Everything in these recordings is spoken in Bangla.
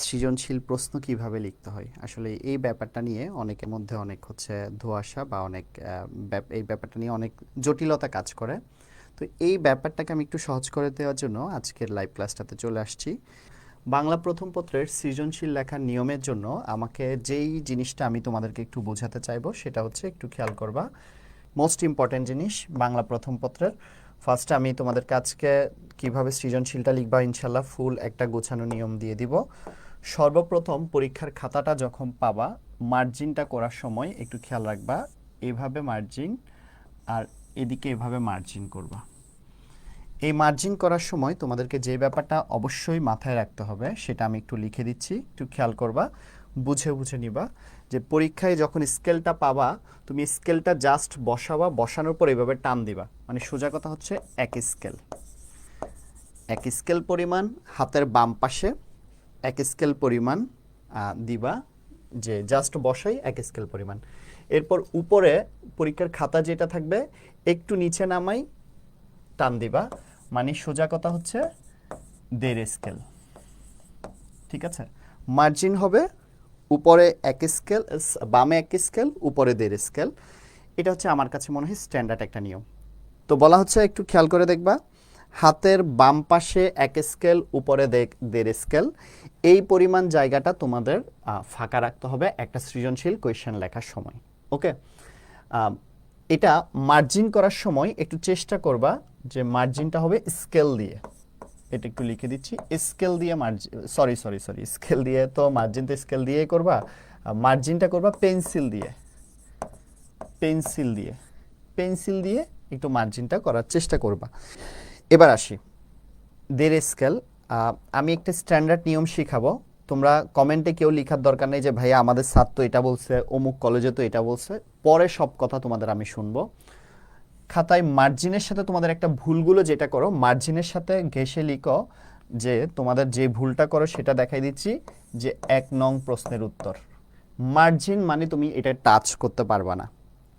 সৃজনশীল প্রশ্ন কিভাবে লিখতে হয় আসলে এই ব্যাপারটা নিয়ে অনেকের মধ্যে অনেক ধোঁয়াশা বা অনেক এই ব্যাপারটা নিয়ে অনেক জটিলতা কাজ করে। তো এই ব্যাপারটাকে আমি একটু সহজ করে দেওয়ার জন্য আজকের লাইভ ক্লাসটাতে চলে আসছি। বাংলা প্রথম পত্রের সৃজনশীল লেখার নিয়মের জন্য আমাকে যেই জিনিসটা আমি তোমাদেরকে একটু বোঝাতে চাইবো সেটা হচ্ছে, একটু খেয়াল করবা, মোস্ট ইম্পর্ট্যান্ট জিনিস বাংলা প্রথম পত্রের। ফার্স্টে আমি তোমাদেরকে আজকে কীভাবে সৃজনশীলটা লিখবা ইনশাল্লাহ ফুল একটা গোছানো নিয়ম দিয়ে দিব। সর্বপ্রথম পরীক্ষার খাতাটা যখন পাবা, মার্জিনটা করার সময় একটু খেয়াল রাখবা, এভাবে মার্জিন আর এদিকে এভাবে মার্জিন করবা। এই মার্জিন করার সময় তোমাদেরকে যে ব্যাপারটা অবশ্যই মাথায় রাখতে হবে সেটা আমি একটু লিখে দিচ্ছি, একটু খেয়াল করবা, বুঝে বুঝে নিবা। যে পরীক্ষায় যখন স্কেলটা পাবা, তুমি স্কেলটা জাস্ট বসাবা, বসানোর পর এইভাবে টান দিবা, মানে সোজা কথা হচ্ছে এক স্কেল পরিমাণ হাতের বাম পাশে এক স্কেল পরিমাণ দিবা, যে জাস্ট বসাই এক স্কেল পরিমাণ। এরপর উপরে পরীক্ষার খাতা যেটা থাকবে একটু নিচে নামাই টান দিবা, মানে সোজা কথা হচ্ছে 1.5 স্কেল। ঠিক আছে, মার্জিন হবে উপরে এক স্কেল, বামে এক স্কেল, উপরে 1.5 স্কেল। এটা হচ্ছে আমার কাছে মনে হয় স্ট্যান্ডার্ড একটা নিয়ম। তো বলা হচ্ছে একটু খেয়াল করে দেখবা, হাতের বাম পাশে এক স্কেল, উপরে 1.5 স্কেল, এই পরিমাণ জায়গাটা তোমাদের ফাঁকা রাখতে হবে একটা সৃজনশীল কোয়েশ্চেন লেখার সময়। ওকে, এটা মার্জিন করার সময় একটু চেষ্টা করবা যে মার্জিনটা হবে স্কেল দিয়ে। এটা একটু লিখে দিচ্ছি, স্কেল দিয়ে মার্জিন, সরি স্কেল দিয়ে তো মার্জিন তো স্কেল দিয়েই করবা, মার্জিনটা করবা পেন্সিল দিয়ে। পেন্সিল দিয়ে পেন্সিল দিয়ে একটু মার্জিনটা করার চেষ্টা করবা। এবার আসি 1.5 স্কেল। আমি একটা স্ট্যান্ডার্ড নিয়ম শিখাবো, তোমরা কমেন্টে কেউ লেখার দরকার নেই যে ভাইয়া আমাদের স্যার তো এটা বলছে, অমুক কলেজে তো এটা বলছে, পরে সব কথা তোমাদের আমি শুনবো। খাতায় মার্জিনের সাথে তোমাদের একটা ভুলগুলো যেটা করো, মার্জিনের সাথে ঘেঁষে লিখো, যে তোমাদের যে ভুলটা করো সেটা দেখাই দিচ্ছি, যে 1 নং প্রশ্নের উত্তর। মার্জিন মানে তুমি এটা টাচ করতে পারবা না,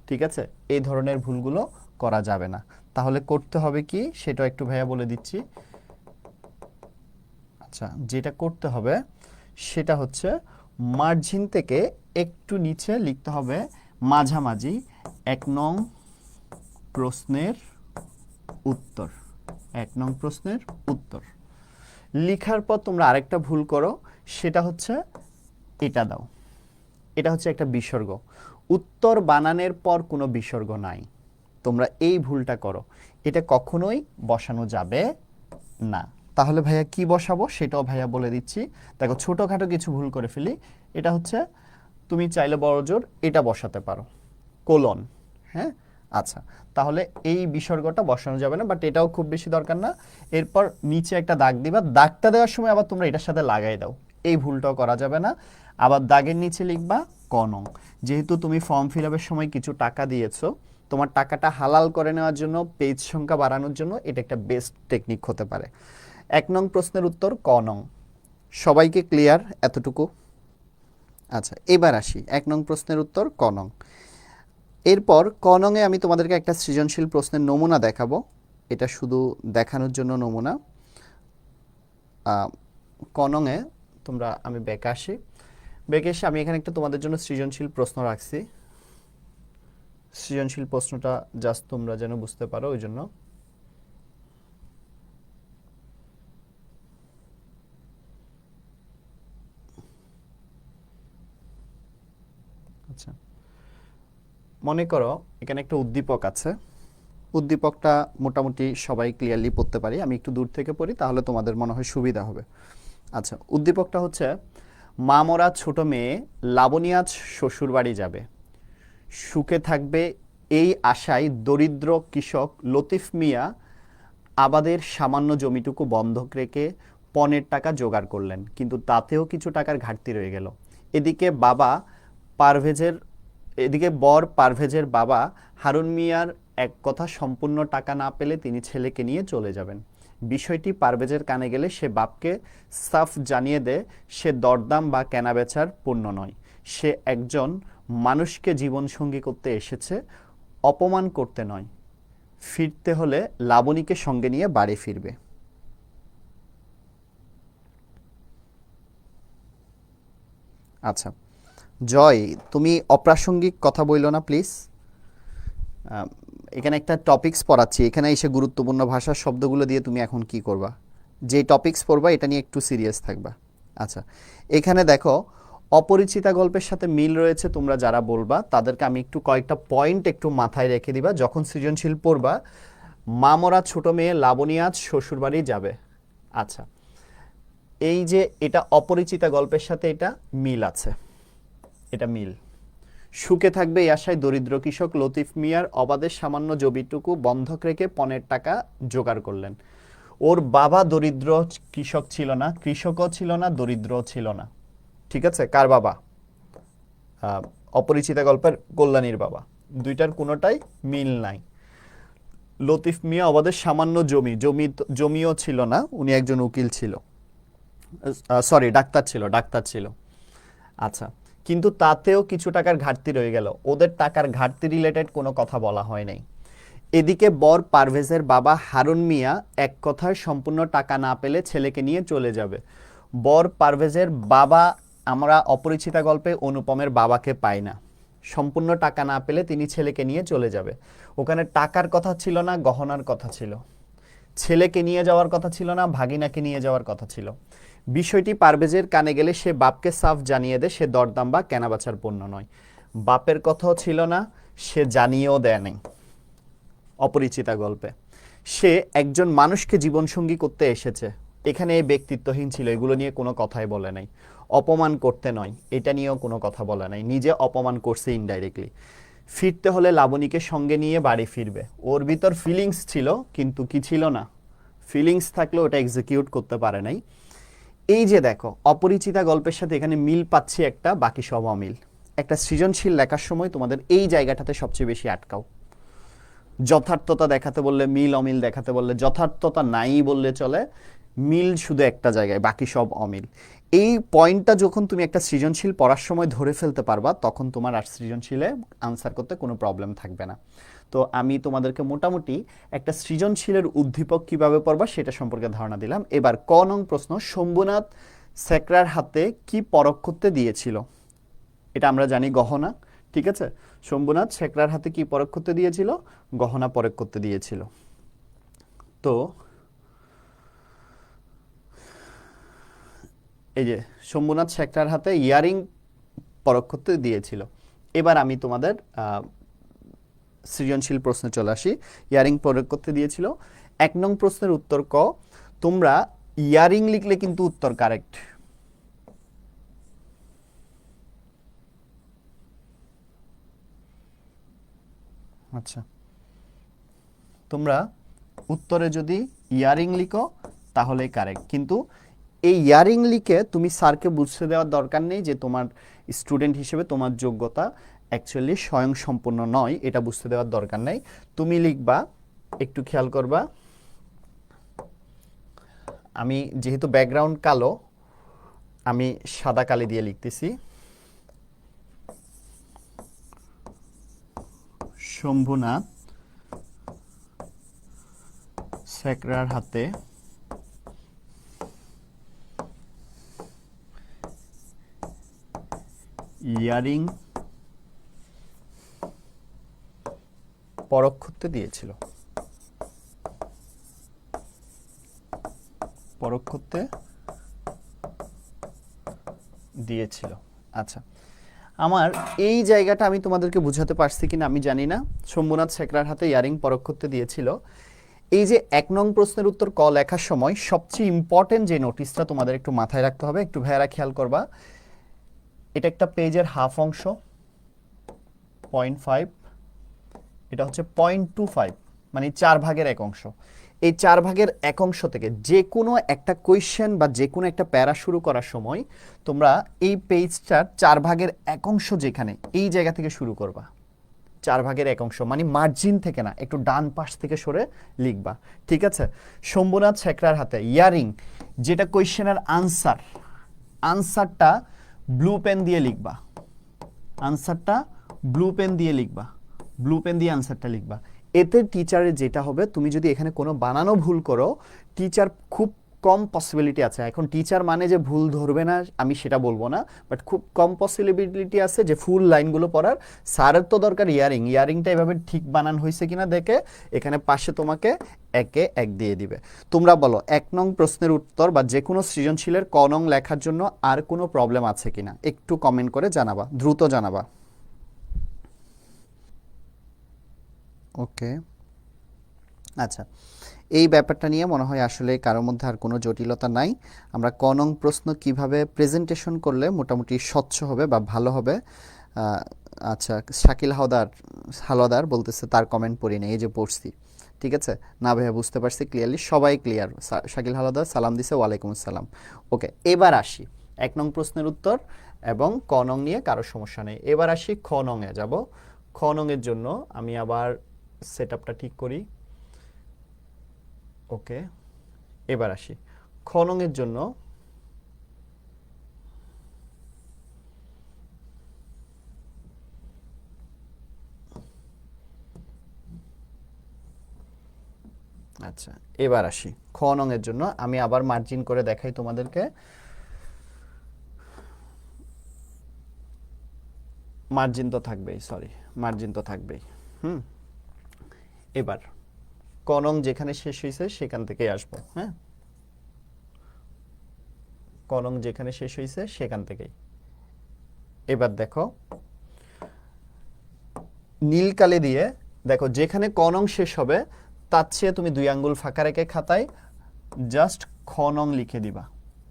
ঠিক আছে? এই ধরনের ভুলগুলো করা যাবে না। তাহলে করতে হবে কি সেটা একটু ভাইয়া বলে দিচ্ছি। আচ্ছা, যেটা করতে হবে সেটা হচ্ছে মার্জিন থেকে একটু নিচে লিখতে হবে মাঝামাঝি 1 নং প্রশ্নের উত্তর। 1 নং প্রশ্নের উত্তর লিখার পর তোমরা আরেকটা ভুল করো, সেটা হচ্ছে এটা দাও, এটা হচ্ছে একটা বিসর্গ। উত্তর বানানের পর কোনো বিসর্গ নাই, তোমরা এই ভুলটা করো, এটা কখনোই বসানো যাবে না। তাহলে ভাইয়া কি বসাবো সেটাও ভাইয়া বলে দিচ্ছি। দেখো ছোটোখাটো কিছু ভুল করে ফেলি, এটা হচ্ছে তুমি চাইলে বড় জোর এটা বসাতে পারো, কোলন। হ্যাঁ, আচ্ছা, তাহলে এই বিসর্গটা বসানো যাবে না, বাট এটাও খুব বেশি দরকার না। এরপর নিচে একটা দাগ দিবা, দাগটা দেওয়ার সময় আবার তোমরা এটার সাথে লাগাই দাও, এই ভুলটাও করা যাবে না। আবার দাগের নিচে লিখবা ক নং। যেহেতু তুমি ফর্ম ফিল আপের সময় কিছু টাকা দিয়েছো, তোমার টাকাটা হালাল করে নেওয়ার জন্য, পেজ সংখ্যা বাড়ানোর জন্য এটা একটা বেস্ট টেকনিক হতে পারে। 1 নং প্রশ্নের উত্তর ক নং। সবাইকে ক্লিয়ার এতটুকু? আচ্ছা, এবার আসি 1 নং প্রশ্নের উত্তর ক নং। এরপর ক নংয়ে আমি তোমাদেরকে একটা সৃজনশীল প্রশ্নের নমুনা দেখাবো, এটা শুধু দেখানোর জন্য নমুনা। ক নংয়ে তোমরা, আমি ব্যাকে আসি, ব্যাকে এসে আমি এখানে একটা তোমাদের জন্য সৃজনশীল প্রশ্ন রাখছি। সৃজনশীল প্রশ্নটা জাস্ট তোমরা যেন বুঝতে পারো ওই জন্য। আচ্ছা, মনে করো এখানে একটা উদ্দীপক আছে, উদ্দীপকটা মোটামুটি সবাই ক্লিয়ারলি পড়তে পারি, আমি একটু দূর থেকে পড়ি তাহলে তোমাদের মনে হয় সুবিধা হবে। আচ্ছা, উদ্দীপকটা হচ্ছে, মা মরা ছোট মেয়ে লাবণী আজ শ্বশুর বাড়ি যাবে, সুখে থাকবে এই আশায় দরিদ্র কৃষক লতিফ মিয়া আবাদের সামান্য জমিটুকু বন্ধক রেখে পণের টাকা জোগাড় করলেন, কিন্তু তাতেও কিছু টাকার ঘাটতি রয়ে গেল। এদিকে বাবা পারভেজের এদিকে বর পারভেজের বাবা হারুন মিয়ার এক কথা সম্পূর্ণ টাকা না পেলে তিনি ছেলেকে নিয়ে চলে যাবেন। বিষয়টি পারভেজের কানে গেলে সে বাপকে সাফ জানিয়ে দেয় সে দরদাম বা কেনাবেচার পণ্য নয়, সে একজন মানুষকে জীবনসঙ্গী করতে এসেছে, অপমান করতে নয়। ফিরতে হলে লাবণীকে সঙ্গে নিয়ে বাড়ি ফিরবে। আচ্ছা জয়, তুমি অপ্রাসঙ্গিক কথা বইলো না প্লিজ। এখানে একটা টপিকস পড়াচ্ছি, এখানে এসে গুরুত্বপূর্ণ ভাষার শব্দগুলো দিয়ে তুমি এখন কি করবা? যে টপিকস পড়বা এটা নিয়ে একটু সিরিয়াস থাকবা। আচ্ছা, এখানে দেখো অপরিচিতা গল্পের সাথে মিল রয়েছে, তোমরা যারা বলবা তাদেরকে আমি একটু কয়েকটা পয়েন্ট একটু মাথায় রেখে দিবা যখন সৃজনশীল পড়বা। মামরা ছোট মেয়ে লাবণী আজ শ্বশুরবাড়ি যাবে। আচ্ছা, এই যে এটা অপরিচিতা গল্পের সাথে এটা মিল আছে, এটা মিল। সুখে থাকবে এই আশায় দরিদ্র কৃষক লতিফ মিয়ার অবাধে সামান্য জমিটুকু বন্ধক রেখে পণের টাকা জোগাড় করলেন। ওর বাবা দরিদ্র কৃষক ছিল না, কৃষকও ছিল না, দরিদ্রও ছিল না। ঠিক আছে, কার বাবা? অপরিচিতা গল্পের কল্যাণীর বাবা। দুইটার কোনোটাই মিল নাই। লতিফ মিয়া অবাধে সামান্য জমিও ছিল না, উনি একজন উকিল ছিল, সরি ডাক্তার ছিল। আচ্ছা, কিন্তু তাতেও কিছু টাকার ঘাটতি রয়ে গেল, ওদের টাকার ঘাটতি রিলেটেড কোনো কথা বলা হয় নাই। এদিকে বর পারভেজের বাবা হারুন মিয়া এক কথায় সম্পূর্ণ টাকা না পেলে ছেলেকে নিয়ে চলে যাবে। বর পারভেজের বাবা, আমরা অপরিচিতা গল্পে অনুপমের বাবাকে পাই না। সম্পূর্ণ টাকা না পেলে তিনি ছেলেকে নিয়ে চলে যাবে। ওখানে টাকার কথা ছিল না, গহনার কথা ছিল। ছেলেকে নিয়ে যাওয়ার কথা ছিল না, ভাগিনাকে নিয়ে যাওয়ার কথা ছিল। বিষয়টি পারভেজের কানে গেলে সে বাপকে সাফ জানিয়ে দেয় সে দরদাম বা কেনাবেচার পণ্য নয়। বাপের কথাও ছিল না, সে জানিয়েও দেয় নাই। অপরিচিতা গল্পে সে একজন মানুষকে জীবনসঙ্গী করতে এসেছে, এখানে ব্যক্তিত্বহীন ছিল, এগুলো নিয়ে কোনো কথাই বলে নাই। অপমান করতে নয়, এটা নিয়েও কোনো কথা বলে নাই, নিজে অপমান করছে ইনডাইরেক্টলি। ফিরতে হলে লাবণীকে সঙ্গে নিয়ে বাড়ি ফিরবে। ওর ভিতর ফিলিংস ছিল, কিন্তু কি ছিল না, ফিলিংস থাকলেও ওটা এক্সিকিউট করতে পারে নাই। এই যে দেখো অপরিচিতা গল্পের সাথে এখানে মিল পাচ্ছি একটা, বাকি সব অমিল। একটা সৃজনশীল লেখার সময় তোমাদের এই জায়গাটাতে সবচেয়ে বেশি আটকাও। যথার্থতা দেখাতে বললে মিল, অমিল দেখাতে বললে যথার্থতা নাই বললে চলে, মিল শুধু একটা জায়গায়, বাকি সব অমিল। এই পয়েন্টটা যখন তুমি একটা সৃজনশীল পড়ার সময় ধরে ফেলতে পারবা, তখন তোমার আর সৃজনশীলে আনসার করতে কোনো প্রবলেম থাকবে না। তো আমি তোমাদেরকে মোটামুটি একটা সৃজনশীলের উদ্দীপক কিভাবে পড়বা সেটা সম্পর্কে ধারণা দিলাম। এবার ক নং প্রশ্ন, শম্ভুনাথ সেকরার হাতে কি পরখ করতে দিয়েছিল? এটা আমরা জানি গহনা। ঠিক আছে, শম্ভুনাথ সেকরার হাতে কি পরখ করতে দিয়েছিল? গহনা পরখ করতে দিয়েছিল। তো এই যে শম্ভুনাথ সেকরার হাতে ইয়ারিং পরখ করতে দিয়েছিল। এবার আমি তোমাদের সৃজনশীল প্রশ্নে চলে আসি। ইয়ারিং পরখ করতে দিয়েছিল, এক নং প্রশ্নের উত্তর ক। তোমরা ইয়ারিং লিখলে কিন্তু উত্তর কারেক্ট। আচ্ছা, তোমরা উত্তরে যদি ইয়ারিং লিখো তাহলে কারেক্ট, কিন্তু এই ইয়ারিং লিখে তুমি স্যারকে বুঝতে দেওয়ার দরকার নেই যে তোমার স্টুডেন্ট হিসেবে তোমার যোগ্যতা অ্যাকচুয়ালি স্বয়ংসম্পূর্ণ নয়, এটা বুঝতে দেওয়ার দরকার নেই। তুমি লিখবা, একটু খেয়াল করবা, আমি যেহেতু ব্যাকগ্রাউন্ড কালো আমি সাদা কালি দিয়ে লিখতেছি। শম্ভুনাথ সেকরার হাতে ইয়ারিং পরখ করতে দিয়েছিল, পরখ করতে দিয়েছিল। আচ্ছা, আমার এই জায়গাটা আমি তোমাদেরকে বুঝাতে পারছি কিনা আমি জানি না। শম্ভুনাথ সেকরার হাতে ইয়ারিং পরখ করতে দিয়েছিল, এই যে এক নং প্রশ্নের উত্তর ক লেখার সময় সবচেয়ে ইম্পর্টেন্ট যে নোটিসটা তোমাদের একটু মাথায় রাখতে হবে, একটু ভাইয়ারা খেয়াল করবা। এটা একটা পেজের হাফ অংশ 0.5, এটা হচ্ছে 0.25, মানে 4 ভাগের 1 অংশ। এই 4 ভাগের 1 অংশ থেকে যে কোনো একটা কোয়েশ্চেন বা যে কোনো একটা প্যারা শুরু করার সময় তোমরা এই পেজটার 4 ভাগের 1 অংশ যেখানে, এই জায়গা থেকে শুরু করবা। 4 ভাগের 1 অংশ মানে মার্জিন থেকে না, একটু ডান পাশ থেকে সরে লিখবা। ঠিক আছে, শম্ভুনাথ সেকরার হাতে ইয়ারিং, যেটা কোয়েশ্চেনের আনসার, আনসারটা ব্লু পেন দিয়ে লিখবা, আনসারটা ব্লু পেন দিয়ে লিখবা, ব্লু পেন দিয়ে আনসারটা লিখবা। এতে টিচারের যেটা হবে, তুমি যদি এখানে কোনো বানানো ভুল করো টিচার খুব কম পসিবিলিটি আছে। এখন টিচার মানে যে ভুল ধরবে না আমি সেটা বলবো না, বাট খুব কম পসিবিলিটি আছে যে ফুল লাইনগুলো পড়ার। স্যারের তো দরকার ইয়ারিংটা এভাবে ঠিক বানান হয়েছে কিনা দেখে এখানে পাশে তোমাকে একে এক দিয়ে দিবে। তোমরা বলো 1 নং প্রশ্নের উত্তর বা যে কোনো সৃজনশীলের ক নং লেখার জন্য আর কোনো প্রবলেম আছে কিনা একটু কমেন্ট করে জানাবা, দ্রুত জানাবা। ওকে, আচ্ছা, এই ব্যাপারটা নিয়ে মনে হয় আসলে কারোর মধ্যে আর কোনো জটিলতা নাই। আমরা ক নং প্রশ্ন কিভাবে প্রেজেন্টেশন করলে মোটামুটি স্বচ্ছ হবে বা ভালো হবে। আচ্ছা, শাকিল হাওলাদার বলতেছে তার কমেন্ট পড়ি না, এই যে পড়ছি। ঠিক আছে, না ভাইয়া বুঝতে পারছি ক্লিয়ারলি, সবাই ক্লিয়ার। শাকিল হাওলাদার সালাম দিছে, ওয়ালাইকুম আসসালাম। ওকে, এবার আসি 1 নং প্রশ্নের উত্তর এবং ক নং নিয়ে কারো সমস্যা নেই। এবার আসি খ নংয়ে যাব। খ নংয়ের জন্য আমি আবার সেট আপটা ঠিক করি। ওকে, এবার আসি খ নংয়ের জন্য। আচ্ছা, এবার আসি খ নংয়ের জন্য। আমি আবার মার্জিন করে দেখাই তোমাদেরকে। মার্জিন তো থাকবেই, সরি, মার্জিন তো থাকবেই। এবার ক নং যেখানে শেষ হয়েছে সেখান থেকেই আসবো। হ্যাঁ, ক নং যেখানে শেষ হয়েছে সেখান থেকেই। এবার দেখো নীল কালি দিয়ে দেখো যেখানে ক নং শেষ হবে তার চেয়ে তুমি 2 আঙ্গুল ফাঁকা রেখে খাতায় জাস্ট খ নং লিখে দিবা।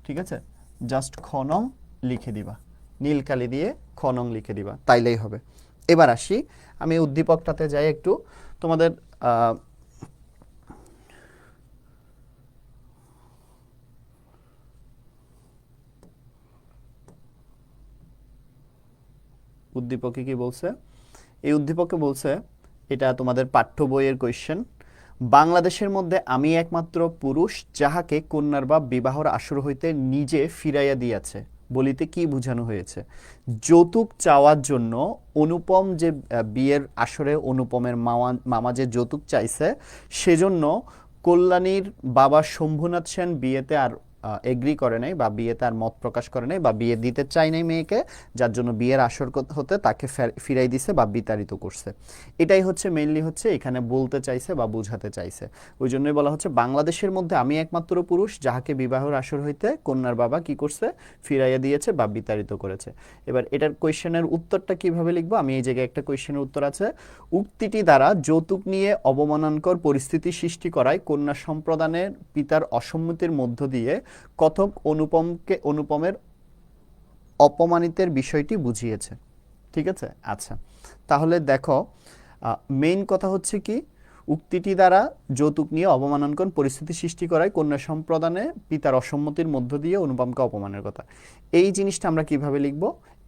ঠিক আছে, জাস্ট খ নং লিখে দিবা, নীল কালি দিয়ে খ নং লিখে দিবা, তাইলেই হবে। এবার আসি, আমি উদ্দীপকটাতে যাই একটু তোমাদের। উদ্দীপকে কি বলছে? এই উদ্দীপকে বলছে, এটা তোমাদের পাঠ্য বইয়ের কোয়েশ্চেন। বাংলাদেশের মধ্যে আমি একমাত্র পুরুষ যাহাকে কন্যার বাপ বিবাহর আসর হইতে নিজে ফিরাইয়া দিয়াছে বলিতে কি বুঝানো হয়েছে? যৌতুক চাওয়ার জন্য অনুপম যে বিয়ের আসরে অনুপমের মামা যে যৌতুক চাইছে, সেজন্য কল্যাণীর বাবা শম্ভুনাথ সেন বিয়েতে আর এগ্রি করে নাই বা বিয়েতে আর মত প্রকাশ করে নাই বা বিয়ে দিতে চায় নাই মেয়েকে, যার জন্য বিয়ের আসর হতে তাকে ফিরাই দিছে বা বিতাড়িত করছে। এটাই হচ্ছে মেইনলি হচ্ছে এখানে বলতে চাইছে বা বুঝাতে চাইছে। ওই জন্যই বলা হচ্ছে বাংলাদেশের মধ্যে আমি একমাত্র পুরুষ যাহাকে বিবাহের আসর হইতে কন্যার বাবা কি করছে, ফিরাইয়া দিয়েছে বা বিতাড়িত করেছে। এবার এটার কোয়েশ্চেনের উত্তরটা কিভাবে লিখবো? আমি এই জায়গায় একটা কোয়েশ্চেনের উত্তর আছে। উক্তিটি দ্বারা যৌতুক নিয়ে অবমাননকর পরিস্থিতি সৃষ্টি করায় কন্যা সম্প্রদানের পিতার অসম্মতির মধ্য দিয়ে কথক অনুপমের অপমানিতের বিষয়টি বুঝিয়েছে। ঠিক আছে, আচ্ছা, তাহলে দেখো মেইন কথা হচ্ছে কি, উক্তিটি দ্বারা যৌতুক নিয়ে অবমাননকর পরিস্থিতি সৃষ্টি করায় কন্যা সম্প্রদানে পিতার অসম্মতির মধ্য দিয়ে অনুপমকে অপমানের কথা। এই জিনিসটা আমরা কিভাবে লিখব?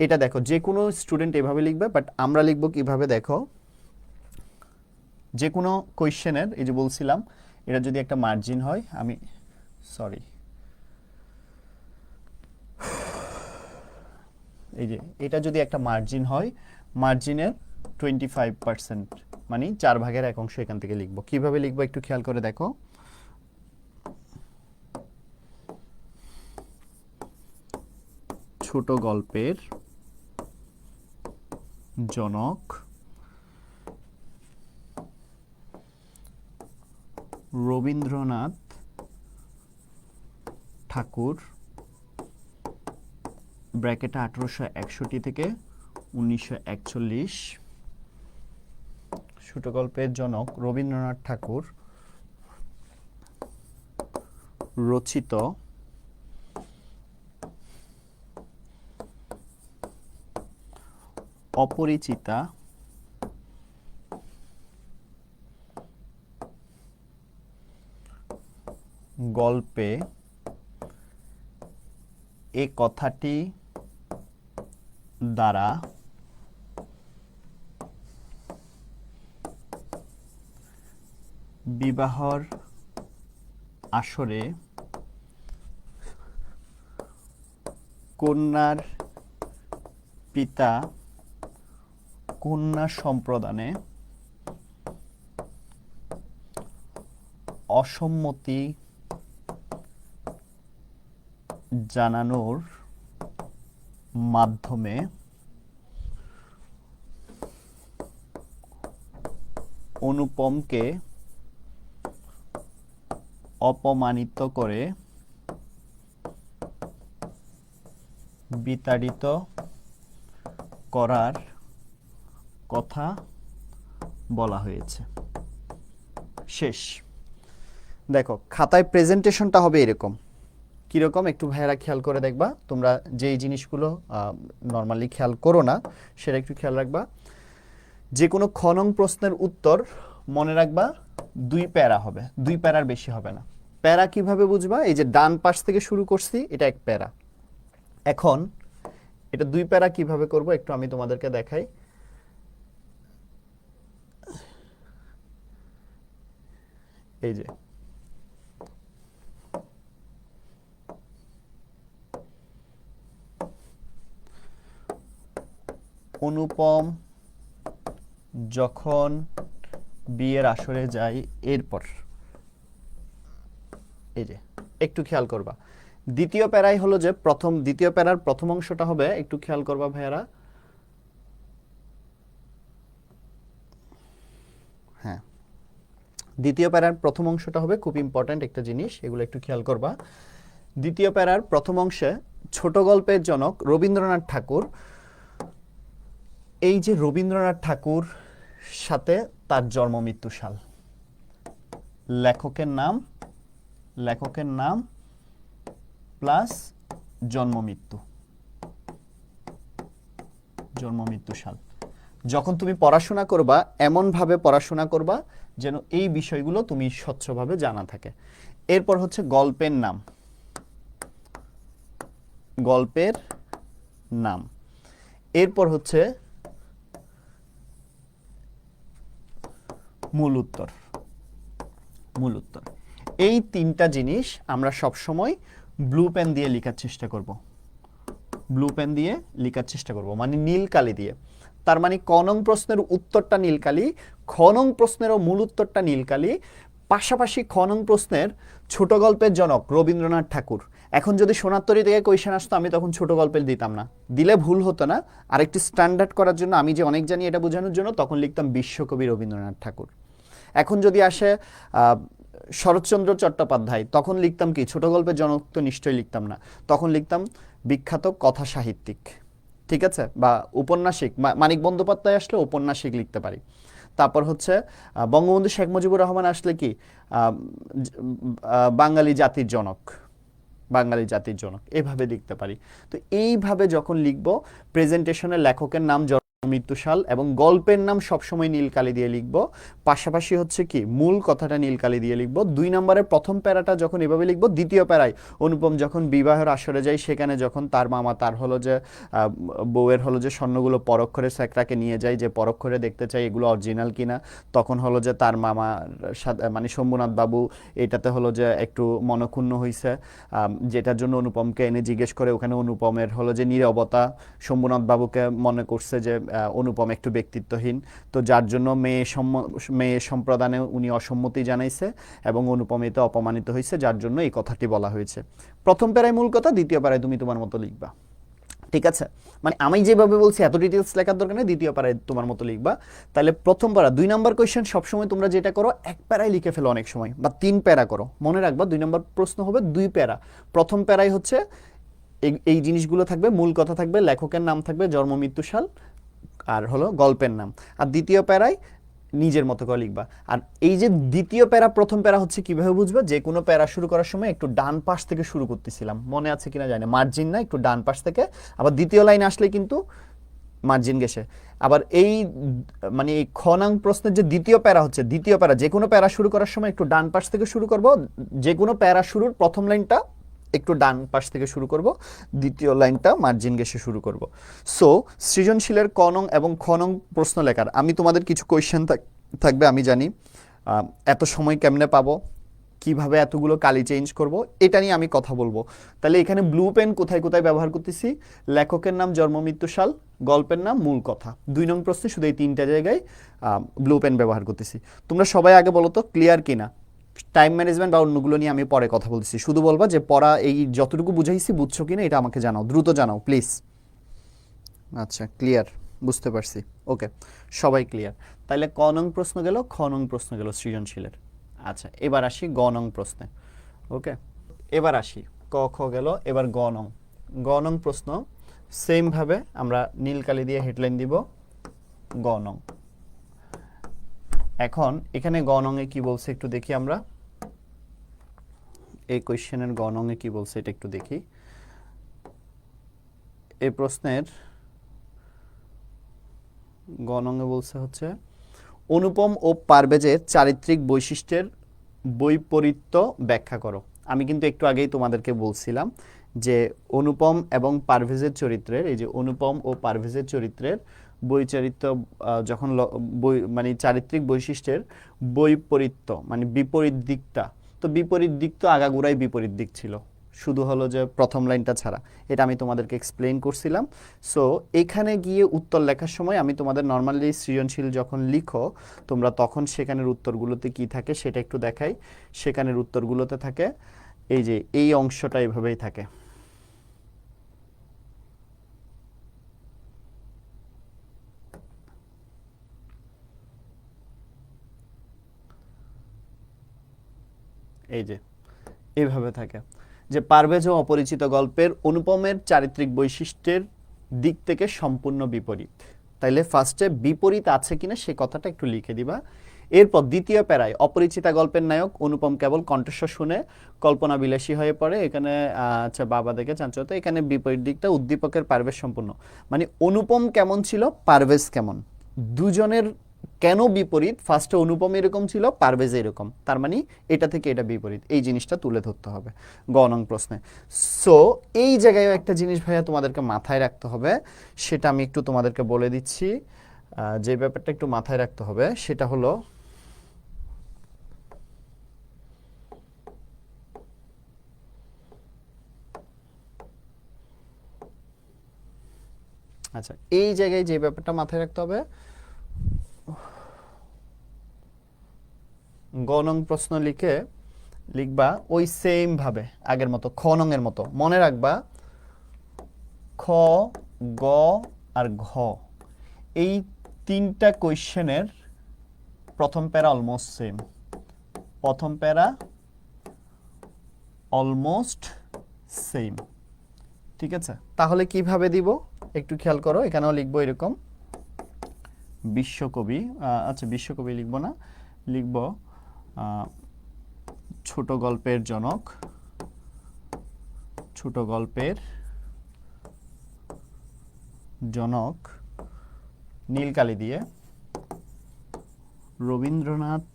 এটা দেখো যে কোনো স্টুডেন্ট এভাবে লিখবে, বাট আমরা লিখব কিভাবে দেখো। যে কোনো কোয়েশ্চেনের, এই যে বলছিলাম, এটা যদি একটা মার্জিন হয়, আমি সরি, এই যে এটা যদি একটা মার্জিন হয়, মার্জিনের 25%, মানে 4/1 এখান থেকে লিখবো। কিভাবে লিখবো একটু খেয়াল করে দেখো। ছোট গল্পের জনক রবীন্দ্রনাথ ঠাকুর, ব্র্যাকেটে 1861 থেকে 1941, ছোট গল্পের জনক রবীন্দ্রনাথ ঠাকুর রচিত অপরিচিতা গল্পে এ কথাটি দ্বারা বিবাহর আসরে কন্যার পিতা কন্যা সম্প্রদানে অসম্মতি জানানোর মাধ্যমে অনুপমকে অপমানিত করে বিতাড়িত করার কথা বলা হয়েছে। শেষ। দেখো খাতায় প্রেজেন্টেশনটা হবে এরকম। কীরকম একটু ভাইয়েরা খেয়াল করে দেখবা, তোমরা যেই জিনিসগুলো নর্মালি খেয়াল করো না সেটা একটু খেয়াল রাখবা। যে কোনো খ নং প্রশ্নের উত্তর মনে রাখবা 2 প্যারা হবে, 2 প্যারার বেশি হবে না। প্যারা কিভাবে বুঝবা? এই যে ডান পাশ থেকে শুরু করছি, এটা 1 প্যারা। এখন এটা 2 প্যারা কিভাবে করব একটু আমি তোমাদেরকে দেখাই। এই যে অনুপম যখন বিয়ের আসরে যায়, এরপর এই যে একটু খেয়াল করবা দ্বিতীয় প্যারাই হলো যে দ্বিতীয় প্যারার প্রথম অংশটা হবে, একটু খেয়াল করবা ভাইয়ারা। হ্যাঁ, দ্বিতীয় প্যারার প্রথম অংশটা হবে খুব ইম্পর্ট্যান্ট একটা জিনিস, এগুলো একটু খেয়াল করবা। দ্বিতীয় প্যারার প্রথম অংশে ছোট গল্পের জনক রবীন্দ্রনাথ ঠাকুর। এই যে রবীন্দ্রনাথ ঠাকুর সাথে তার জন্ম মৃত্যু সাল, লেখকের নাম প্লাস জন্ম মৃত্যু সাল। যখন তুমি পড়াশোনা করবা এমন ভাবে পড়াশোনা করবা যেন এই বিষয়গুলো তুমি স্বচ্ছভাবে জানা থাকে। এরপর হচ্ছে গল্পের নাম। এরপর হচ্ছে মূল উত্তর। এই 3টা জিনিস আমরা সব সময় ব্লু পেন দিয়ে লেখার চেষ্টা করব, মানে নীল কালি দিয়ে। তার মানে ক নং প্রশ্নের উত্তরটা নীল কালি, খ নং প্রশ্নেরও মূল উত্তরটা নীল কালি, পাশাপাশি খ নং প্রশ্নের ছোট গল্পের জনক রবীন্দ্রনাথ ঠাকুর। এখন যদি সোনারতরী থেকে কোয়েশ্চেন আসতো আমি তখন ছোট গল্পের দিতাম না, দিলে ভুল হতো না। আরেকটু স্ট্যান্ডার্ড করার জন্য, আমি যে অনেক জানি এটা বোঝানোর জন্য তখন লিখতাম বিশ্বকবি রবীন্দ্রনাথ ঠাকুর। এখন যদি আসে শরৎচন্দ্র চট্টোপাধ্যায়, তখন লিখতাম কি? ছোট গল্পের জনক তো নিশ্চয়ই লিখতাম না, তখন লিখতাম বিখ্যাত কথা সাহিত্যিক, ঠিক আছে? বা উপন্যাসিক, মানিক বন্দ্যোপাধ্যায় আসলে উপন্যাসিক লিখতে পারি। তারপর হচ্ছে বঙ্গবন্ধু শেখ মুজিবুর রহমান আসলে কি? বাঙালি জাতির জনক, এভাবে লিখতে পারি। তো এইভাবে যখন লিখবো, প্রেজেন্টেশনে লেখকের নাম, মৃত্যু সাল এবং গল্পের নাম সবসময় নীল কালি দিয়ে লিখব। পাশাপাশি হচ্ছে কি? মূল কথাটা নীল কালি দিয়ে লিখব। 2 নম্বরের প্রথম প্যারাটা যখন এভাবে লিখব, দ্বিতীয় প্যারায় অনুপম যখন বিবাহের আসরে যায়, সেখানে যখন তার মামা তার হলো যে বউয়ের হলো যে স্বর্ণগুলো পরক্ষরে স্যাকরাকে নিয়ে যায়, যে পরক্ষরে দেখতে চাই এগুলো অরিজিনাল কিনা, তখন হলো যে তার মামা মানে শম্ভুনাথ বাবু এটাতে হলো যে একটু মনক্ষুণ্ণ হয়েছে, যেটার জন্য অনুপমকে এনে জিজ্ঞেস করে। ওখানে অনুপমের হলো যে নীরবতা, শম্ভুনাথ বাবুকে মনে করছে যে অনুপম একটু ব্যক্তিত্বহীন, তো যার জন্য মেয়ে সম্প্রদানে উনি অসম্মতি জানাইছে এবং অনুপম এতে অপমানিত হয়েছে, যার জন্য এই কথাটি বলা হয়েছে। প্রথম প্যারায় মূল কথা, দ্বিতীয় প্যারায় তুমি তোমার মতো লিখবা, ঠিক আছে? মানে আমি যেভাবে বলছি এত ডিটেলস লেখার দরকার নেই, দ্বিতীয় প্যারায় তোমার মতো লিখবা। তাহলে প্রথম প্যারা 2 নম্বর কোয়েশ্চেন সবসময় তোমরা যেটা করো 1 প্যারায় লিখে ফেলো অনেক সময়, বা 3 প্যারা করো। মনে রাখবা 2 নম্বর প্রশ্ন হবে 2 প্যারা। প্রথম প্যারায় হচ্ছে এই জিনিসগুলো থাকবে, মূল কথা থাকবে, লেখকের নাম থাকবে, জন্ম মৃত্যু সাল, আর হলো গল্পের নাম। আর দ্বিতীয় প্যারায় নিজের মতো করে লিখবা। আর এই যে দ্বিতীয় প্যারা প্রথম প্যারা হচ্ছে কিভাবে বুঝবা? যে কোনো প্যারা শুরু করার সময় একটু ডান পাশ থেকে শুরু করতেছিলাম, মনে আছে কিনা জানি, মার্জিন না, একটু ডান পাশ থেকে। আবার দ্বিতীয় লাইন আসলে কিন্তু মার্জিন গেছে। আবার এই মানে এই খ নং প্রশ্নের যে দ্বিতীয় প্যারা হচ্ছে, দ্বিতীয় প্যারা যে কোনো প্যারা শুরু করার সময় একটু ডান পাশ থেকে শুরু করব, যে কোনো প্যারা শুরুর প্রথম লাইনটা একটু ডান পাশ থেকে শুরু করব, দ্বিতীয় লাইনটা মার্জিন গেসে শুরু করব। সো সৃজনশীলের ক নং এবং খ নং প্রশ্ন লেখার আমি তোমাদের কিছু কোয়েশ্চেন থাকবে, আমি জানি। এত সময় কেমনে পাবো, কিভাবে এতগুলো কালি চেঞ্জ করব, এটা নিয়ে আমি কথা বলবো। তাহলে এখানে ব্লু পেন কোথায় কোথায় ব্যবহার করতেছি? লেখকের নাম, জন্ম মৃত্যু সাল, গল্পের নাম, মূল কথা। 2 নং প্রশ্নে শুধু এই 3টা জায়গায় ব্লু পেন ব্যবহার করতেছি। তোমরা সবাই আগে বলো তো ক্লিয়ার কিনা? টাইম ম্যানেজমেন্ট বা অন্যগুলো নিয়ে আমি পরে কথা বলছি, শুধু বলবা যে পড়া এই যতটুকু বুঝাইছি বুঝছো কিনা এটা আমাকে জানাও, দ্রুত জানাও প্লিজ। আচ্ছা ক্লিয়ার, বুঝতে পারছি। ওকে, সবাই ক্লিয়ার। তাহলে ক নং প্রশ্ন গেল, খ নং প্রশ্ন গেল সৃজনশীলের। আচ্ছা এবার আসি গ নং প্রশ্নে। ওকে, এবার আসি, ক খ গেল, এবার গ নং। গ নং প্রশ্ন সেমভাবে আমরা নীল কালি দিয়ে হেডলাইন দিব গ নং। এখন এখানে গ নং এ কি বলছে একটু দেখি আমরা, এই কোয়েশ্চেনের গ নং এ কি বলছে এটা একটু দেখি। এই প্রশ্নের গ নং এ বলছে হচ্ছে অনুপম ও পারভেজের চারিত্রিক বৈশিষ্ট্যের বৈপরীত্য ব্যাখ্যা করো। আমি কিন্তু একটু আগেই তোমাদেরকে বলছিলাম যে অনুপম এবং পারভেজের চরিত্রের, এই যে অনুপম ও পারভেজের চরিত্রের বৈচারিত্য যখন মানে চারিত্রিক বৈশিষ্ট্যের বৈপরীত্য মানে বিপরীত দিকটা, তো বিপরীত দিক তো আগাগোড়াই বিপরীত দিক ছিল, শুধু হলো যে প্রথম লাইনটা ছাড়া। এটা আমি তোমাদেরকে এক্সপ্লেইন করছিলাম। সো এখানে গিয়ে উত্তর লেখার সময় আমি তোমাদের নর্মালি সৃজনশীল যখন লিখো তোমরা তখন সেখানের উত্তরগুলোতে কি থাকে সেটা একটু দেখাই। সেখানের উত্তরগুলোতে থাকে এই যে এই অংশটা এভাবেই থাকে। এই যে এইভাবে থাকে যে পারভেজ ও অপরিচিত গল্পের অনুপমের চারিত্রিক বৈশিষ্ট্যের দিক থেকে সম্পূর্ণ বিপরীত। তাইলে ফার্স্টে বিপরীত আছে কিনা সে কথাটা একটু লিখে দিবা। এরপর দ্বিতীয় প্যারায় অপরিচিতা গল্পের নায়ক অনুপম কেবল কণ্ঠস্বর শুনে কল্পনা বিলাসী হয়ে পড়ে, এখানে আচ্ছা বাবা দেখে চাঞ্চল্য, এখানে বিপরীত দিকটা উদ্দীপকের পারভেজ সম্পূর্ণ, মানে অনুপম কেমন ছিল পারভেজ কেমন, দুজনের কেন বিপরীত, ফার্স্টে অনুপম এরকম ছিল পারভেজ এরকম, তার মানে এটা থেকে এটা বিপরীত, এই জিনিসটা তুলে ধরতে হবে গ নং প্রশ্নে। সো এই জায়গায় একটা জিনিস ভাইয়া তোমাদেরকে মাথায় রাখতে হবে, সেটা আমি একটু তোমাদেরকে বলে দিচ্ছি। যে ব্যাপারটা একটু মাথায় রাখতে হবে সেটা হলো আচ্ছা এই জায়গায় যে ব্যাপারটা মাথায় রাখতে হবে, গ নং প্রশ্ন লিখবা ওই সেম ভাবে আগের মতো খ নং এর মতো, মনে রাখবা খ, গ আর ঘ এই তিনটা কোয়েশ্চেনের প্রথম প্যারা অলমোস্ট সেম, প্রথম প্যারা অলমোস্ট সেম, ঠিক আছে? তাহলে কিভাবে দিব একটু খেয়াল করো, এখানেও লিখবো এরকম বিশ্বকবি, আচ্ছা বিশ্বকবি লিখবো না, লিখব ছোট গল্পের জনক, ছোট গল্পের জনক নীলকালি দিয়ে রবীন্দ্রনাথ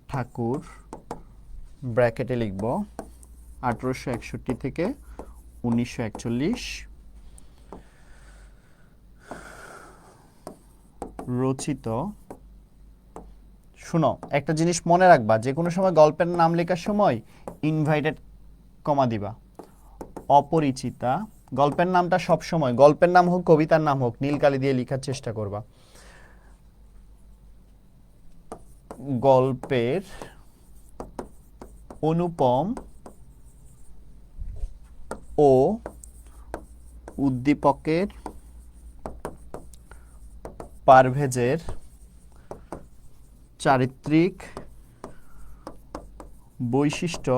ঠাকুর, ব্র্যাকেটে লিখব 1861 থেকে 1941 রচিত। শুনো একটা জিনিস মনে রাখবা, যে কোনো সময় গল্পের নাম লেখার সময় ইনভাইটেড কমা দিবা। অপরিচিতা, গল্পের নামটা সব সময়, গল্পের নাম হোক কবিতার নাম হোক, নীলকালি দিয়ে লেখার চেষ্টা করবা। গল্পের অনুপম ও উদ্দীপকের পারভেজের চারিত্রিক বৈশিষ্ট্য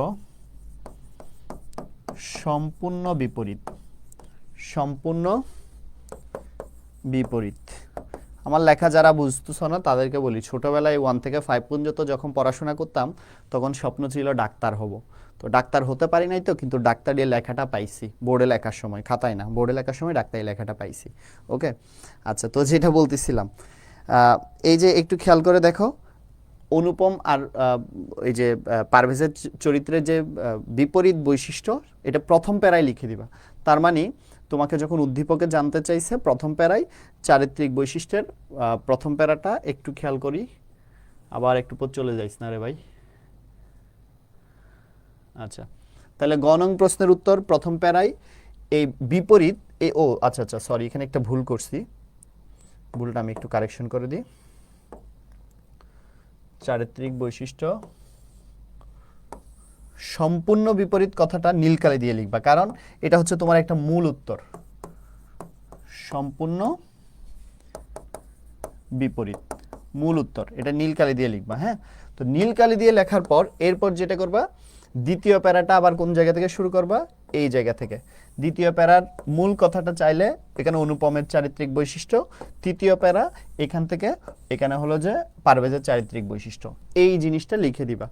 সম্পূর্ণ বিপরীত, সম্পূর্ণ বিপরীত। আমার লেখা যারা বুঝতেছ না তাদেরকে বলি, ছোটবেলায় 1 থেকে 5 পর্যন্ত যখন পড়াশোনা করতাম তখন স্বপ্ন ছিল ডাক্তার হব, তো ডাক্তার হতে পারি নাই, তো কিন্তু ডাক্তার দিয়ে লেখাটা পাইছি বোর্ডে লেখার সময়, খাতায় না, বোর্ডে লেখার সময় ডাক্তারি লেখাটা পাইছি। ওকে আচ্ছা, তো যেটা বলতেছিলাম এই যে একটু খেয়াল করে দেখো অনুপম আর এই যে পারভেজের চরিত্রের যে বিপরীত বৈশিষ্ট্য এটা প্রথম প্যারায় লিখে দিবা। তার মানে তোমাকে যখন উদ্দীপকে জানতে চাইছে প্রথম প্যারায় চারিত্রিক বৈশিষ্ট্যের প্রথম প্যারাটা একটু খেয়াল করি, আবার একটু পর চলে যাইস না রে ভাই। আচ্ছা তাহলে গ নং প্রশ্নের উত্তর প্রথম প্যারায় এই বিপরীত ও আচ্ছা আচ্ছা সরি এখানে একটা ভুল করছি, ভুলটা আমি একটু কারেকশন করে দিই। চারিত্রিক বৈশিষ্ট্য সম্পূর্ণ বিপরীত কথাটা নীল কালি দিয়ে লিখবা, কারণ এটা হচ্ছে তোমার একটা মূল উত্তর। সম্পূর্ণ বিপরীত মূল উত্তর, এটা নীল কালি দিয়ে লিখবা। হ্যাঁ, তো নীল কালি দিয়ে লেখার পর এরপর যেটা করবা, দ্বিতীয় প্যারাটা আবার কোন জায়গা থেকে শুরু করবা, এই জায়গা থেকে। দ্বিতীয় প্যারার মূল কথাটা চাইলে এখানে অনুপমের চারিত্রিক বৈশিষ্ট্য, তৃতীয় প্যারা এখান থেকে এখানে হলো যে পারভেজের চারিত্রিক বৈশিষ্ট্য, এই জিনিসটা লিখে দিবা।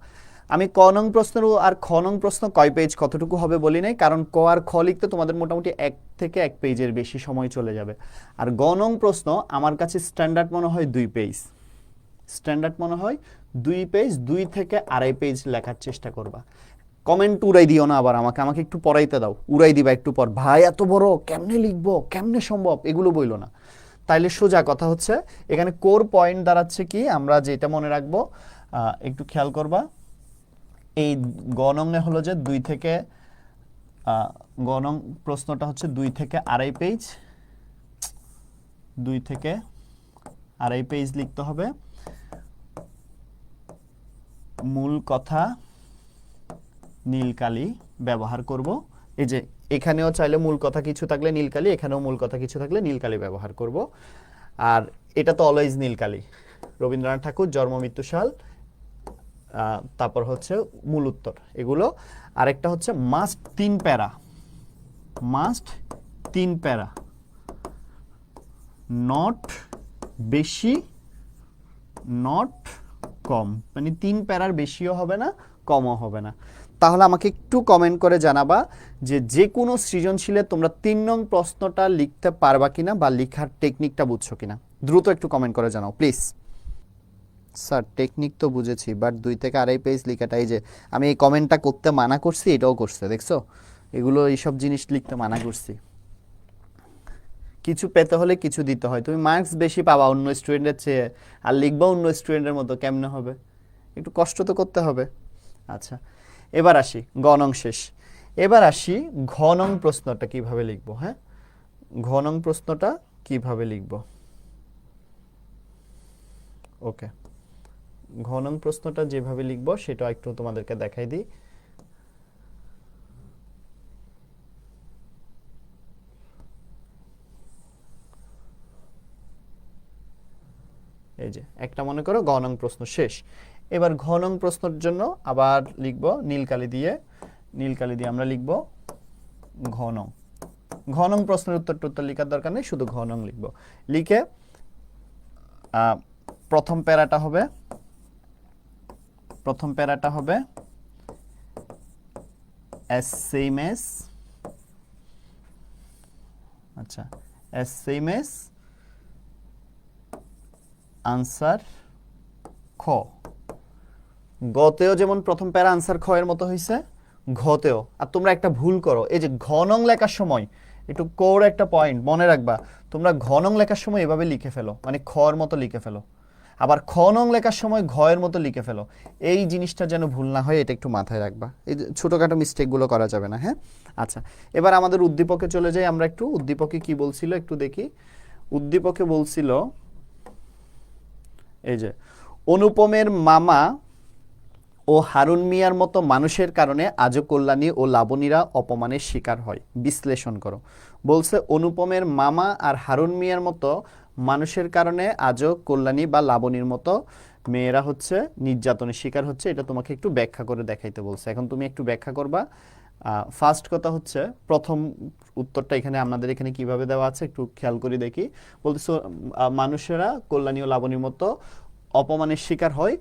আমি ক নং প্রশ্ন আর খ নং প্রশ্ন কয় পেজ কতটুকু হবে বলি নাই, কারণ ক আর খ লিখতে তোমাদের মোটামুটি 1 থেকে 1 পেজের বেশি সময় চলে যাবে। আর গ নং প্রশ্ন আমার কাছে স্ট্যান্ডার্ড মনে হয় 2 পেজ, স্ট্যান্ডার্ড মনে হয় 2 পেজ, 2 থেকে 2.5 পেজ লেখার চেষ্টা করবা। কমেন্ট উড়াই দিও না আবার, আমাকে একটু পড়াইতে দাও, উড়াই দিবা একটু পর, ভাই এত বড় কেমনে লিখবো, কেমনে সম্ভব, এগুলো বইলো না। তাইলে সোজা কথা হচ্ছে এখানে কোর পয়েন্ট দাঁড়াচ্ছে কি, আমরা যেটা মনে রাখবো একটু খেয়াল করবা, এই গ নংয়ে হলো যে 2 থেকে গ নং প্রশ্নটা হচ্ছে 2 থেকে 2.5 পেজ, 2 থেকে 2.5 পেজ লিখতে হবে। মূল কথা নীল কালি ব্যবহার করব। এই যে এখানেও চাইলে মূল কথা কিছু থাকলে নীল কালি, এখানেও মূল কথা কিছু থাকলে নীল কালি ব্যবহার করব। আর এটা তো অলওয়েজ নীল কালি, রবীন্দ্রনাথ ঠাকুর, জন্ম মৃত্যু সাল, তারপর হচ্ছে মূল উত্তর এগুলো। আরেকটা হচ্ছে মাস্ট 3 প্যারা, মাস্ট 3 প্যারা, নট বেশি নট কম, মানে 3 প্যারার বেশিও হবে না কমও হবে না। তাহলে আমাকে একটু কমেন্ট করে জানাবা যে কোনো সৃজনশীলে তোমরা 3 নং প্রশ্নটা লিখতে পারবা কিনা বা লেখার টেকনিকটা বুঝছো কিনা, দ্রুত একটু কমেন্ট করে জানাও প্লিজ। স্যার টেকনিক তো বুঝেছি, বাট 2 থেকে 2.5 পেজ লেখাটা, এই যে আমি এই কমেন্টটা করতে মানা করছি, এটাও করছে, দেখছো, এগুলো এইসব জিনিস লিখতে মানা করছি। কিছু পেতে হলে কিছু দিতে হয়, তুমি মার্কস বেশি পাবা অন্য স্টুডেন্টের চেয়ে, আর লিখবা অন্য স্টুডেন্টের মতো, কেমনে হবে, একটু কষ্ট তো করতে হবে। আচ্ছা, এবার আসি গ নং শেষ, এবার আসি ঘ নং প্রশ্নটা কিভাবে লিখবো। হ্যাঁ, ঘ নং প্রশ্নটা কিভাবে লিখবো। ওকে, ঘ নং প্রশ্নটা যেভাবে লিখবো সেটা একটু তোমাদেরকে দেখাই দিই। এই যে একটা মনে করো ঘ নং প্রশ্ন শেষ। এবার ঘ নং প্রশ্নের জন্য আবার লিখব নীল কালি দিয়ে, নীল কালি দিয়ে আমরা লিখব ঘ নং। ঘ নং প্রশ্নের উত্তর লেখার দরকার নেই, শুধু ঘ নং লিখব। লিখে প্রথম প্যারাটা হবে, প্রথম প্যারাটা হবে as same as, আচ্ছা, as same as আনসার খ। গতেও যেমন প্রথম প্যারা আনসার খ এর মতো হয়েছে, ঘতেও। আর তোমরা একটা ভুল করো, এই যে ঘ নং লেখার সময় একটু কোর একটা পয়েন্ট মনে রাখবা, তোমরা ঘ নং লেখার সময় এভাবে লিখে ফেলো, মানে খ এর মতো লিখে ফেলো, আবার খ নং লেখার সময় ঘ এর মতো লিখে ফেলো। এই জিনিসটা যেন ভুল না হয়, এটা একটু মাথায় রাখবা, এই ছোটখাটো মিস্টেকগুলো করা যাবে না। হ্যাঁ, আচ্ছা, এবার আমাদের উদ্দীপকে চলে যাই আমরা একটু। উদ্দীপকে কি বলছিল একটু দেখি। উদ্দীপকে বলছিল এই যে অনুপমের মামা ও হারুন মিয়ার মতো মানুষের কারণে আজও কল্যাণী ও লাবণীরা অপমানের শিকার হয়, বিশ্লেষণ করো। বলছে অনুপমের মামা আর হারুন মিয়ার মতো মানুষের কারণে আজও কল্যাণী বা লাবণীর মতো মেয়েরা হচ্ছে নির্যাতনের শিকার হচ্ছে, এটা তোমাকে একটু ব্যাখ্যা করে দেখাইতে বলছে। এখন তুমি একটু ব্যাখ্যা করবা। ফার্স্ট কথা হচ্ছে প্রথম উত্তরটা এখানে আমাদের এখানে কিভাবে দেওয়া আছে একটু খেয়াল করে দেখি। বলতেছো মানুষেরা কল্যাণী ও লাবণীর মতো অপমানের শিকার হয়,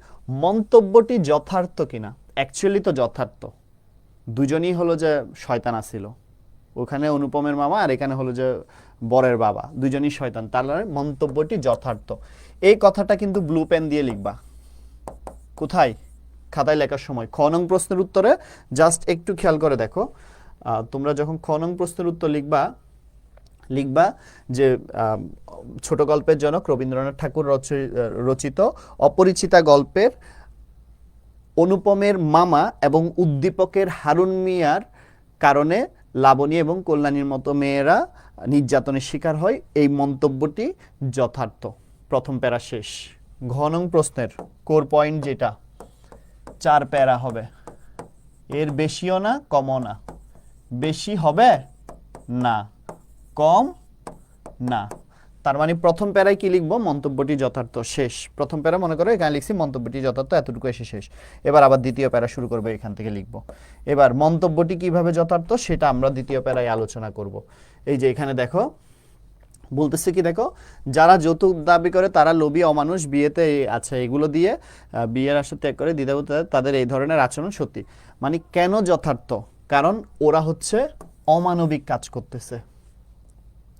মন্তব্যটি যথার্থ কিনা। অ্যাকচুয়ালি তো যথার্থ, দুজনই হলো যে শয়তান আছিল, ওখানে অনুপমের মামা আর এখানে হলো যে বরের বাবা, দুজনই শয়তান, তার মন্তব্যটি যথার্থ। এই কথাটা কিন্তু ব্লু পেন দিয়ে লিখবা। কোথায়? খাতায় লেখার সময় খ নং প্রশ্নের উত্তরে জাস্ট একটু খেয়াল করে দেখো। তোমরা যখন খ নং প্রশ্নের উত্তর লিখবা যে ছোট গল্পের জনক রবীন্দ্রনাথ ঠাকুর রচিত অপরিচিতা গল্পের অনুপমের মামা এবং উদ্দীপকের হারুন মিয়ার কারণে লাবণী এবং কল্যাণীর মতো মেয়েরা নির্যাতনের শিকার হয়, এই মন্তব্যটি যথার্থ। প্রথম প্যারা শেষ। ঘ নং প্রশ্নের কোর পয়েন্ট যেটা 4 প্যারা হবে, এর বেশিও না কমও না। বেশি হবে না, কম না। তার মানে প্রথম প্যারায় কি লিখবো? মন্তব্যটি যথার্থ, শেষ। প্রথম প্যারা মনে করো এখানে লিখছি মন্তব্যটি যথার্থ, এতটুকু এসে শেষ। এবার আবার দ্বিতীয় প্যারা শুরু করবো, এখান থেকে লিখবো। এবার মন্তব্যটি কিভাবে যথার্থ সেটা আমরা দ্বিতীয় প্যারায় আলোচনা করব। এই যে এখানে দেখো বলতেছে কি, দেখো, যারা যৌতুক দাবি করে তারা লোভী, অমানুষ, বিয়েতে আচ্ছা এগুলো দিয়ে বিয়ের আশা ত্যাগ করে দ্বিধাবোধ, তাদের এই ধরনের আচরণ সত্যি। মানে কেন যথার্থ? কারণ ওরা হচ্ছে অমানবিক কাজ করতেছে,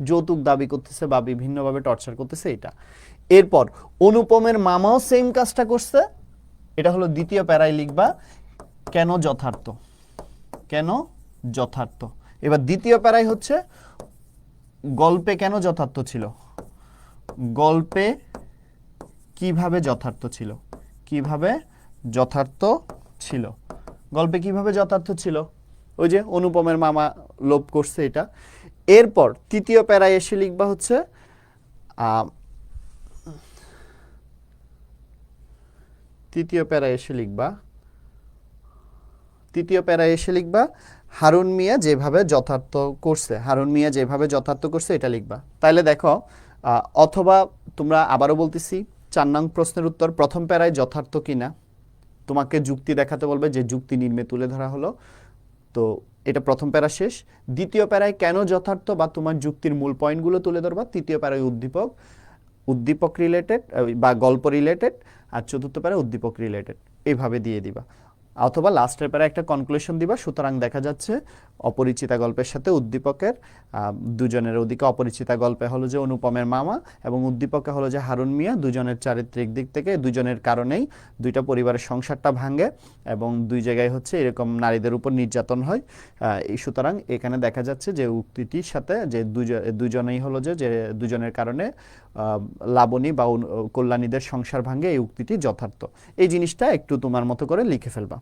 যৌতুক দাবি করতেছে বা বিভিন্নভাবে টর্চার করতেছে, এটা। এরপর অনুপমের মামাও সেম কাজটা করছে, এটা হলো দ্বিতীয় প্যারায় লিখবা কেন যথার্থ, কেন যথার্থ। এবার দ্বিতীয় প্যারায় হচ্ছে গল্পে কেন যথার্থ ছিল, গল্পে কিভাবে যথার্থ ছিল, কিভাবে যথার্থ ছিল, গল্পে কিভাবে যথার্থ ছিল, ওই যে অনুপমের মামা লোভ করছে, এটা। এরপর তৃতীয় প্যারায় এসে লিখবা হচ্ছে তৃতীয় প্যারায় এসে লিখবা হারুন মিয়া যেভাবে যথার্থ করছে, হারুন মিয়া যেভাবে যথার্থ করছে এটা লিখবা। তাইলে দেখো, অথবা তোমরা আবারও বলতেছি 4 নং প্রশ্নের উত্তর প্রথম প্যারায় যথার্থ কিনা তোমাকে যুক্তি দেখাতে বলবে, যে যুক্তি নির্মে তুলে ধরা হলো। তো এটা প্রথম প্যারা শেষ। দ্বিতীয় প্যারায় কেন যথার্থ বা তোমার যুক্তির মূল পয়েন্টগুলো তুলে ধরবা। তৃতীয় প্যারায় উদ্দীপক রিলেটেড বা গল্প রিলেটেড, আর চতুর্থ প্যারায় উদ্দীপক রিলেটেড, এইভাবে দিয়ে দিবা। অথবা লাস্টের প্যারায় একটা কনক্লুশন দিবা। সুতরাং দেখা যাচ্ছে অপরিচিতা গল্পের সাথে উদ্দীপকের দুজনের, ওদিকে অপরিচিতা গল্পে হলো যে অনুপমের মামা এবং উদ্দীপকে হলো যে হারুন মিয়া, দুজনের চারিত্রিক দিক থেকে দুজনের কারণেই দুইটা পরিবারের সংসারটা ভাঙে এবং দুই জায়গায় হচ্ছে এরকম নারীদের উপর নির্যাতন হয়। সুতরাং এখানে দেখা যাচ্ছে যে উক্তিটির সাথে যে দুজনেই হলো যে দুজনের কারণে লাবণী বা কল্যাণীদের সংসার ভাঙে, এই উক্তিটি যথার্থ। এই জিনিসটা একটু তোমার মতো করে লিখে ফেলবা।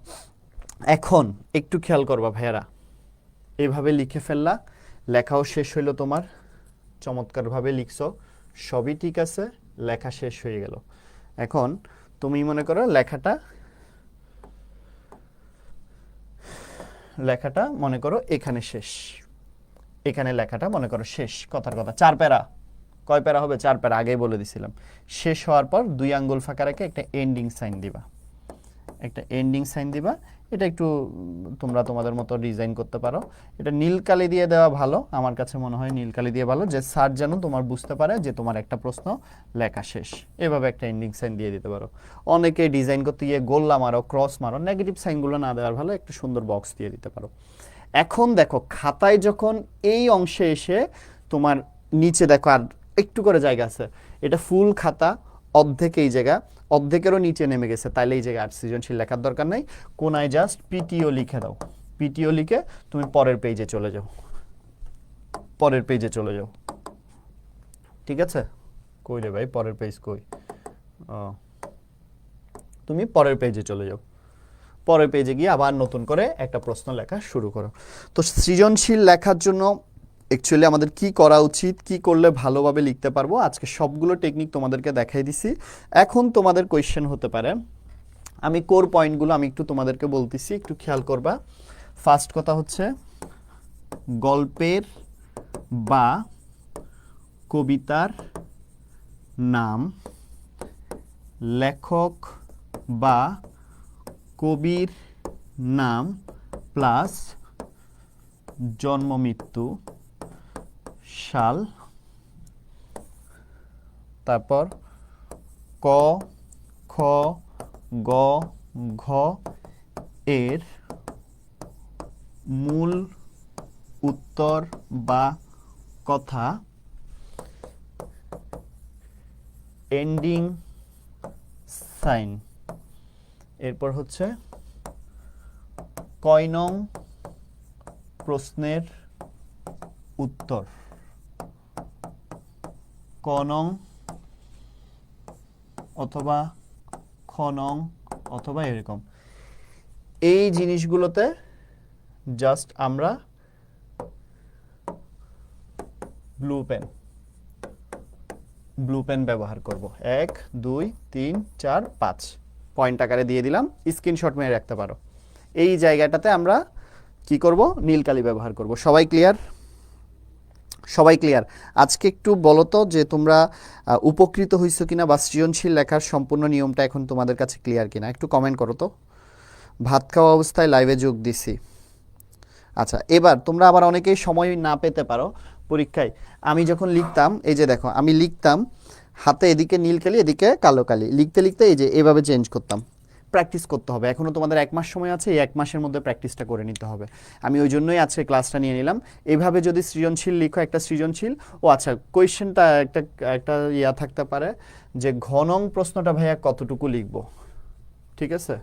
এখন একটু খেয়াল করবা ভাইয়ারা, এইভাবে লিখে ফেললা, লেখাও শেষ হইলো তোমার, চমৎকারভাবে লিখছো, সবই ঠিক আছে, লেখা শেষ হয়ে গেল। এখন তুমি মনে করো লেখাটা মনে করো এখানে শেষ, এখানে লেখাটা মনে করো শেষ, কথার কথা 4 প্যারা। কয় প্যারা হবে? 4 প্যারা, আগেই বলে দিছিলাম। শেষ হওয়ার পর 2 আঙ্গুল ফাঁকা রেখে একটা এন্ডিং সাইন দিবা, একটা এন্ডিং সাইন দিবা। এটা একটু তোমরা তোমাদের মতো ডিজাইন করতে পারো। এটা নীল কালি দিয়ে দেওয়া ভালো, আমার কাছে মনে হয় নীল কালি দিয়ে ভালো, যে স্যার যেন তোমার বুঝতে পারে যে তোমার একটা প্রশ্ন লেখা শেষ। এভাবে একটা এন্ডিং সাইন দিয়ে দিতে পারো। অনেকে ডিজাইন করতে গিয়ে গোল্লা মারো, ক্রস মারো, নেগেটিভ সাইনগুলো না দেওয়ার ভালো একটা সুন্দর বক্স দিয়ে দিতে পারো। এখন দেখো খাতায় যখন এই অংশে এসে তোমার নিচে দেখো আর একটু করে জায়গা আছে, এটা ফুল খাতা, অর্ধেক এই জায়গা, অর্ধেকেরও নিচে নেমে গেছে, তাইলে এই জায়গায় আর সৃজনশীল লেখার দরকার নাই। কোনায় জাস্ট পিটিও লিখে দাও, পিটিও লিখে তুমি পরের পেজে চলে যাও, পরের পেজে চলে যাও। ঠিক আছে? কই রে ভাই, পরের পেজ কই? তুমি পরের পেজে চলে যাও, পরের পেজে গিয়ে আবার নতুন করে একটা প্রশ্ন লেখা শুরু করো। তো সৃজনশীল লেখার জন্য অ্যাকচুয়ালি আমাদের কি করা উচিত, কি করলে ভালোভাবে লিখতে পারবো, আজকে সবগুলো টেকনিক তোমাদেরকে দেখাই দিছি। এখন তোমাদের কোয়েশ্চেন হতে পারে, আমি কোর পয়েন্টগুলো আমি একটু তোমাদেরকে বলতেছি, একটু খেয়াল করবা। ফার্স্ট কথা হচ্ছে গল্পের বা কবিতার নাম, লেখক বা কবির নাম প্লাস জন্ম মৃত্যু সাল, তারপর ক, খ, গ, ঘ এর মূল উত্তর বা কথা, এন্ডিং সাইন। এরপর হচ্ছে কয় নং প্রশ্নের উত্তর, ক নং অথবা খ নং অথবা এরকম। এই জিনিসগুলোতে জাস্ট আমরা ব্লু পেন ব্লু পেন ব্যবহার করব। 1 2 3 4 5 পয়েন্ট আকারে দিয়ে দিলাম, স্ক্রিনশট মেরে রাখতে পারো। এই জায়গাটাতে আমরা কি করব, নীল কালি ব্যবহার করব। সবাই ক্লিয়ার? সবাই ক্লিয়ার? আজকে একটু বলো তো যে তোমরা উপকৃত হইছো কিনা বা সৃজনশীল লেখার সম্পূর্ণ নিয়মটা এখন তোমাদের কাছে ক্লিয়ার কিনা, একটু কমেন্ট করো তো। ভাত খাওয়া অবস্থায় লাইভে যোগ দিছি। আচ্ছা, এবার তোমরা আবার অনেকেই সময় না পেতে পারো পরীক্ষায়। আমি যখন লিখতাম, এই যে দেখো আমি লিখতাম হাতে এদিকে নীল কালি এদিকে কালো কালি, লিখতে লিখতে এই যে এভাবে চেঞ্জ করতাম। প্র্যাকটিস করতে হবে, এখনও তোমাদের 1 মাস সময় আছে, এই 1 মাসের মধ্যে প্র্যাকটিসটা করে নিতে হবে। আমি ওই জন্যই আজকে ক্লাসটা নিয়ে নিলাম। এইভাবে যদি সৃজনশীল লিখো, একটা সৃজনশীল, ও আচ্ছা কোয়েশ্চেনটা একটা একটা ইয়া থাকতে পারে যে ঘনং প্রশ্নটা ভাইয়া কতটুকু লিখবো, ঠিক আছে?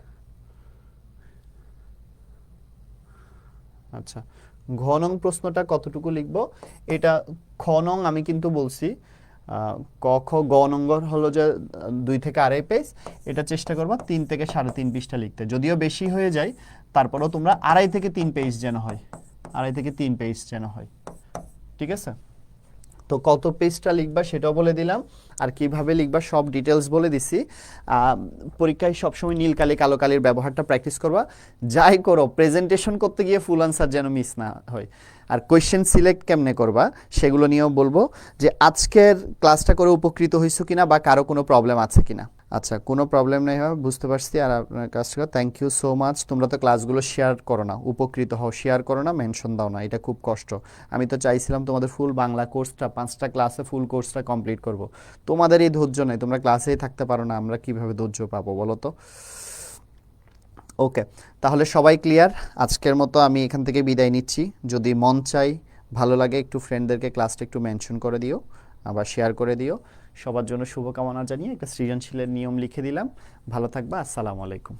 আচ্ছা, ঘনং প্রশ্নটা কতটুকু লিখবো, এটা খনং আমি কিন্তু বলছি ক খ গ নম্বর হলো যে 2 থেকে 2.5 পেজ, এটা চেষ্টা করবা 3 থেকে 3.5 পৃষ্ঠা লিখতে। যদিও বেশি হয়ে যায়, তারপরেও তোমরা 2.5 থেকে 3 পেজ যেন হয়, 2.5 থেকে 3 পেজ যেন হয়, ঠিক আছে? তো কত পেজটা লিখবা সেটাও বলে দিলাম, আর কিভাবে লিখবা সব ডিটেলস বলে দিছি। পরীক্ষায় সবসময় নীল কালি কালো কালির ব্যবহারটা প্র্যাকটিস করবা। যাই করো প্রেজেন্টেশন করতে গিয়ে ফুল আনসার যেন মিস না হয়। আর কোয়েশ্চেন সিলেক্ট কেমনে করবা সেগুলো নিয়েও বলবো, যে আজকের ক্লাসটা করে উপকৃত হয়েছো কিনা বা কারো কোনো প্রবলেম আছে কিনা। আচ্ছা, কোনো প্রবলেম নেই, হয় বুঝতে পারছি। আর আপনার কাজটা থ্যাংক ইউ সো মাচ। তোমরা তো ক্লাসগুলো শেয়ার করো না, উপকৃত হও, শেয়ার করো না, মেনশন দাও না, এটা খুব কষ্ট। আমি তো চাইছিলাম তোমাদের ফুল বাংলা কোর্সটা 5টা ক্লাসে ফুল কোর্সটা কমপ্লিট করব। তোমাদের এই ধৈর্য নেই, তোমরা ক্লাসেই থাকতে পারো না, আমরা কিভাবে ধৈর্য পাবো বলো তো? ওকে, তাহলে সবাই ক্লিয়ার? আজকের মতো আমি এখান থেকে বিদায় নিচ্ছি। যদি মন চাই, ভালো লাগে, একটু ফ্রেন্ডদেরকে ক্লাসটা একটু মেনশন করে দিও, আবার শেয়ার করে দিও। সবার জন্য শুভকামনা জানিয়ে একটা সৃজনশীলের নিয়ম লিখে দিলাম। ভালো থাকবা, আসসালামু আলাইকুম।